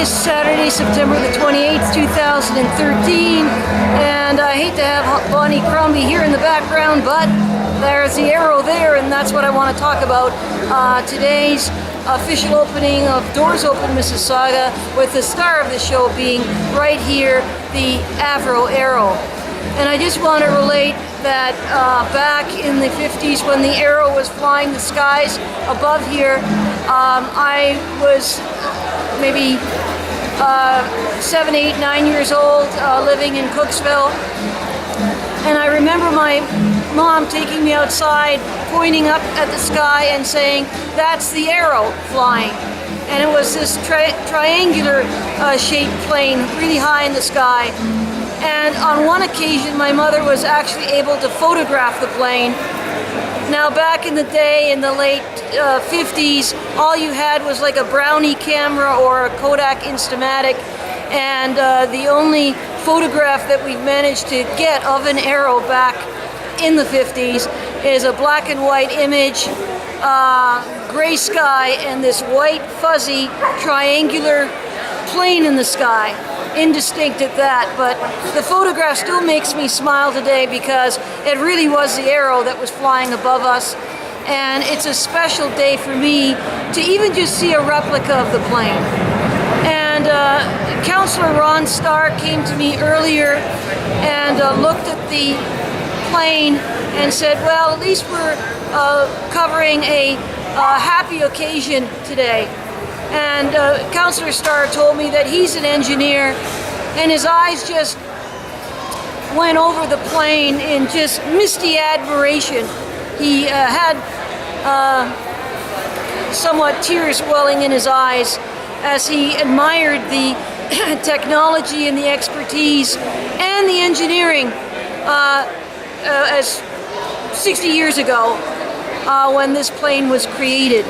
is Saturday, September the 28th, 2013, and I hate to have Bonnie Crombie here in the background, but there's the arrow there, and that's what I want to talk about. Today's official opening of Doors Open Mississauga, with the star of the show being right here, the AVRO Arrow. And I just want to relate that back in the 50s when the arrow was flying the skies above here, I was maybe 7, 8, 9 years old, living in Cooksville. And I remember my mom taking me outside, pointing up at the sky and saying, "That's the arrow flying." And it was this triangular shaped plane really high in the sky. And on one occasion, my mother was actually able to photograph the plane. Now, back in the day, in the late 50s, all you had was like a Brownie camera or a Kodak Instamatic, and the only photograph that we've managed to get of an arrow back in the 50s is a black and white image, gray sky, and this white fuzzy triangular plane in the sky. Indistinct at that, but the photograph still makes me smile today because it really was the arrow that was flying above us, and it's a special day for me to even just see a replica of the plane. And Councillor Ron Starr came to me earlier and looked at the plane and said, well, at least we're covering a happy occasion today. And Councillor Starr told me that he's an engineer, and his eyes just went over the plane in just misty admiration. He had somewhat tears welling in his eyes as he admired the technology and the expertise and the engineering as 60 years ago when this plane was created.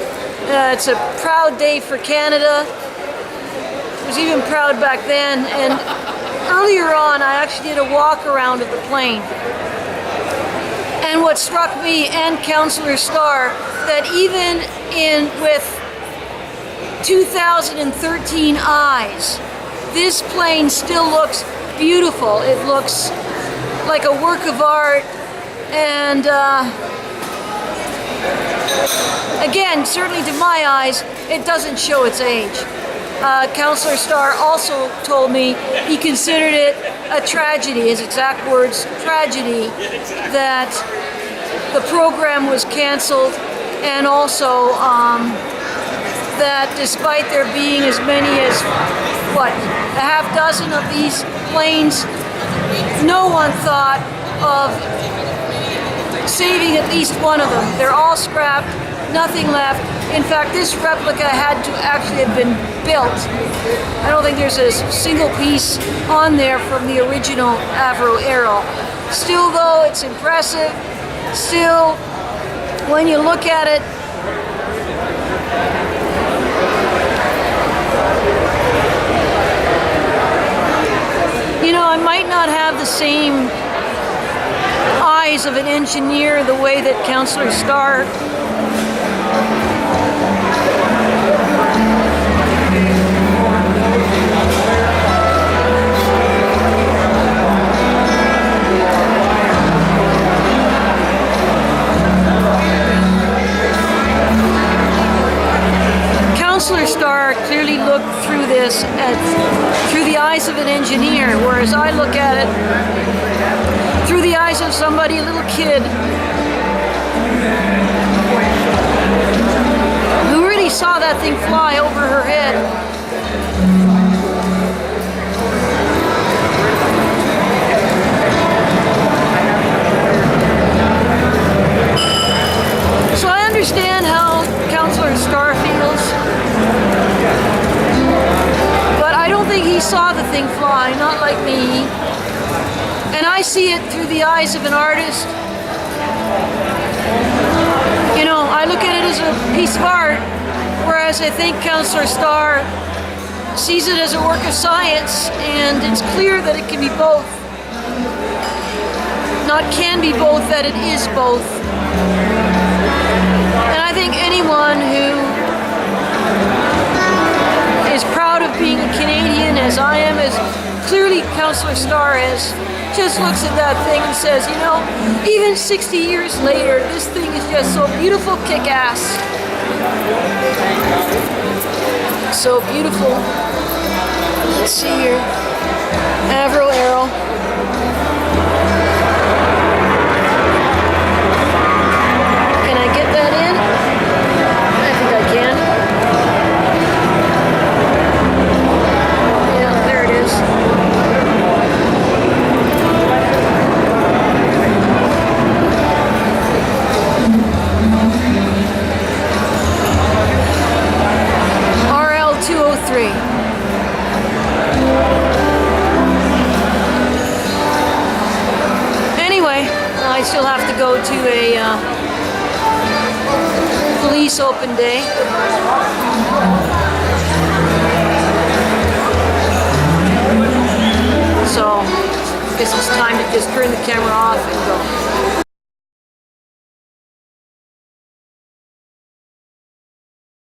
It's a proud day for Canada. It was even proud back then, and earlier on I actually did a walk around of the plane. And what struck me and Councillor Starr, that even with 2013 eyes, this plane still looks beautiful. It looks like a work of art, and again, certainly to my eyes, it doesn't show its age. Councillor Starr also told me he considered it a tragedy, his exact words, tragedy, that the program was cancelled, and also that despite there being as many as, what, a half dozen of these planes, no one thought of saving at least one of them. They're all scrapped, nothing left. In fact, this replica had to actually have been built. I don't think there's a single piece on there from the original AVRO Arrow. Still though, it's impressive. Still, when you look at it, you know, I might not have the same eyes of an engineer the way that Councillor Starr Councillor Starr clearly looked through this through the eyes of an engineer, whereas I look at it through the eyes of somebody, a little kid, who really saw that thing fly over her head. So I understand how Councillor Starr feels, but I don't think he saw the thing fly, not like me. And I see it through the eyes of an artist. You know, I look at it as a piece of art, whereas I think Councillor Starr sees it as a work of science, and it's clear that it can be both. Not can be both, that it is both. And I think anyone who is proud of being a Canadian clearly Councillor Starres just looks at that thing and says, you know, even 60 years later, this thing is just so beautiful, kick-ass. So beautiful. Let's see here. AVRO ARROW. Can I get that in? I think I can. Yeah, there it is. RL 203. Anyway, I still have to go to a police open day. So, I guess it's time to just turn the camera off and go.